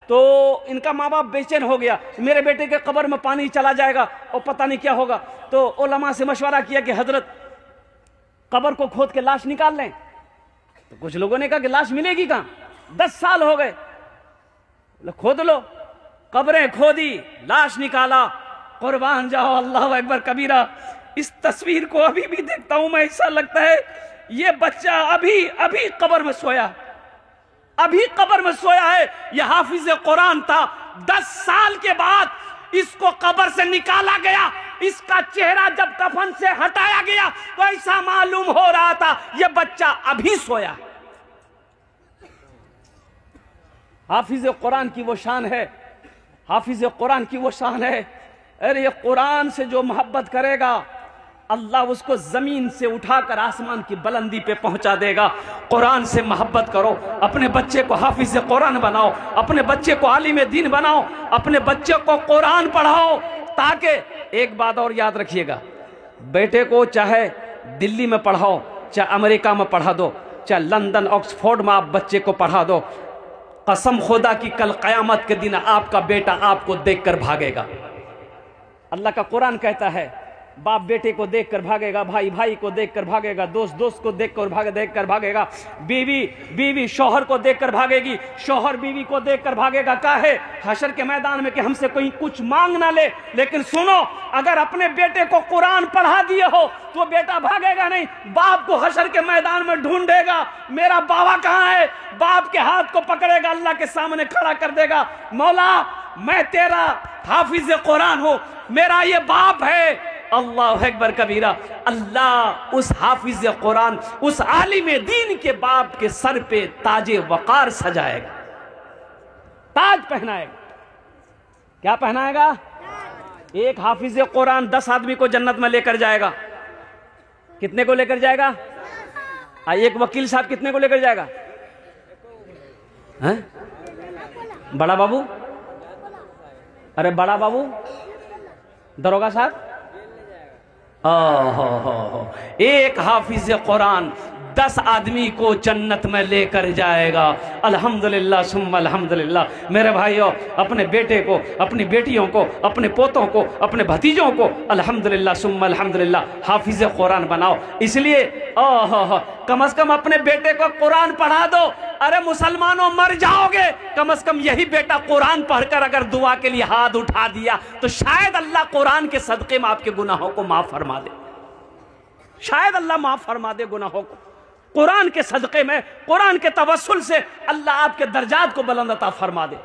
तो इनका माँ बाप बेचैन हो गया, मेरे बेटे के कब्र में पानी चला जाएगा और पता नहीं क्या होगा। तो उलमा से मशवरा किया कि हजरत कब्र को खोद के लाश निकाल लें। तो कुछ लोगों ने कहा कि लाश मिलेगी कहां, 10 साल हो गए। खोद लो, कब्रें खोदी, लाश निकाला, कुर्बान जाओ अल्लाह अकबर कबीरा। इस तस्वीर को अभी भी देखता हूं मैं, ऐसा लगता है ये बच्चा अभी अभी कब्र में सोया, अभी कब्र में सोया है। यह हाफिज कुरान था, 10 साल के बाद इसको कब्र से निकाला गया। इसका चेहरा जब कफन से हटाया गया तो ऐसा मालूम हो रहा था यह बच्चा अभी सोया। हाफिज कुरान की वो शान है, हाफिज कुरान की वो शान है। अरे ये कुरान से जो मोहब्बत करेगा अल्लाह उसको जमीन से उठाकर आसमान की बुलंदी पे पहुंचा देगा। कुरान से मोहब्बत करो, अपने बच्चे को हाफिज कुरान बनाओ, अपने बच्चे को आलिम दीन बनाओ, अपने बच्चे को कुरान पढ़ाओ। ताकि एक बात और याद रखिएगा, बेटे को चाहे दिल्ली में पढ़ाओ, चाहे अमेरिका में पढ़ा दो, चाहे लंदन ऑक्सफोर्ड में आप बच्चे को पढ़ा दो, कसम खुदा की कल क़यामत के दिन आपका बेटा आपको देखकर भागेगा। अल्लाह का कुरान कहता है बाप बेटे को देखकर भागेगा, भाई भाई को देखकर भागेगा, दोस्त दोस्त को देखकर भागेगा, बीवी बीवी शौहर को देखकर भागेगी, शौहर बीवी को देखकर भागेगा। काहे हशर के मैदान में कि हमसे कोई कुछ मांग ना ले। लेकिन सुनो, अगर अपने बेटे को कुरान पढ़ा दिए हो तो बेटा भागेगा नहीं, बाप को हशर के मैदान में ढूंढेगा, मेरा बाबा कहाँ है, बाप के हाथ को पकड़ेगा, अल्लाह के सामने खड़ा कर देगा, मौला मैं तेरा हाफिज कुरान हूं, मेरा ये बाप है। अल्लाह अकबर कबीरा। अल्लाह उस हाफिज कुरान, उस आलिम दीन के बाप के सर पे ताजे वकार सजाएगा, ताज पहनाएगा। क्या पहनाएगा? एक हाफिज कुरान 10 आदमी को जन्नत में लेकर जाएगा। कितने को लेकर जाएगा? एक वकील साहब कितने को लेकर जाएगा? हैं? बड़ा बाबू, अरे बड़ा बाबू, दरोगा साहब, एक हाफिज कुरान 10 आदमी को जन्नत में लेकर जाएगा। अल्हम्दुलिल्लाह सुम्मा अल्हम्दुलिल्लाह। मेरे भाइयों, अपने बेटे को, अपनी बेटियों को, अपने पोतों को, अपने भतीजों को अल्हम्दुलिल्लाह सुम्मा अल्हम्दुलिल्लाह हाफिज कुरान बनाओ। इसलिए कम से कम अपने बेटे को कुरान पढ़ा दो। अरे मुसलमानों, मर जाओगे, कम से कम यही बेटा कुरान पढ़कर अगर दुआ के लिए हाथ उठा दिया तो शायद अल्लाह कुरान के सदक़े में आपके गुनाहों को माफ फरमा दे, शायद अल्लाह माफ फरमा दे गुनाहों को। कुरान के सदक़े में, कुरान के तवस्सुल से अल्लाह आपके दर्जात को बुलंद अता फरमा दे।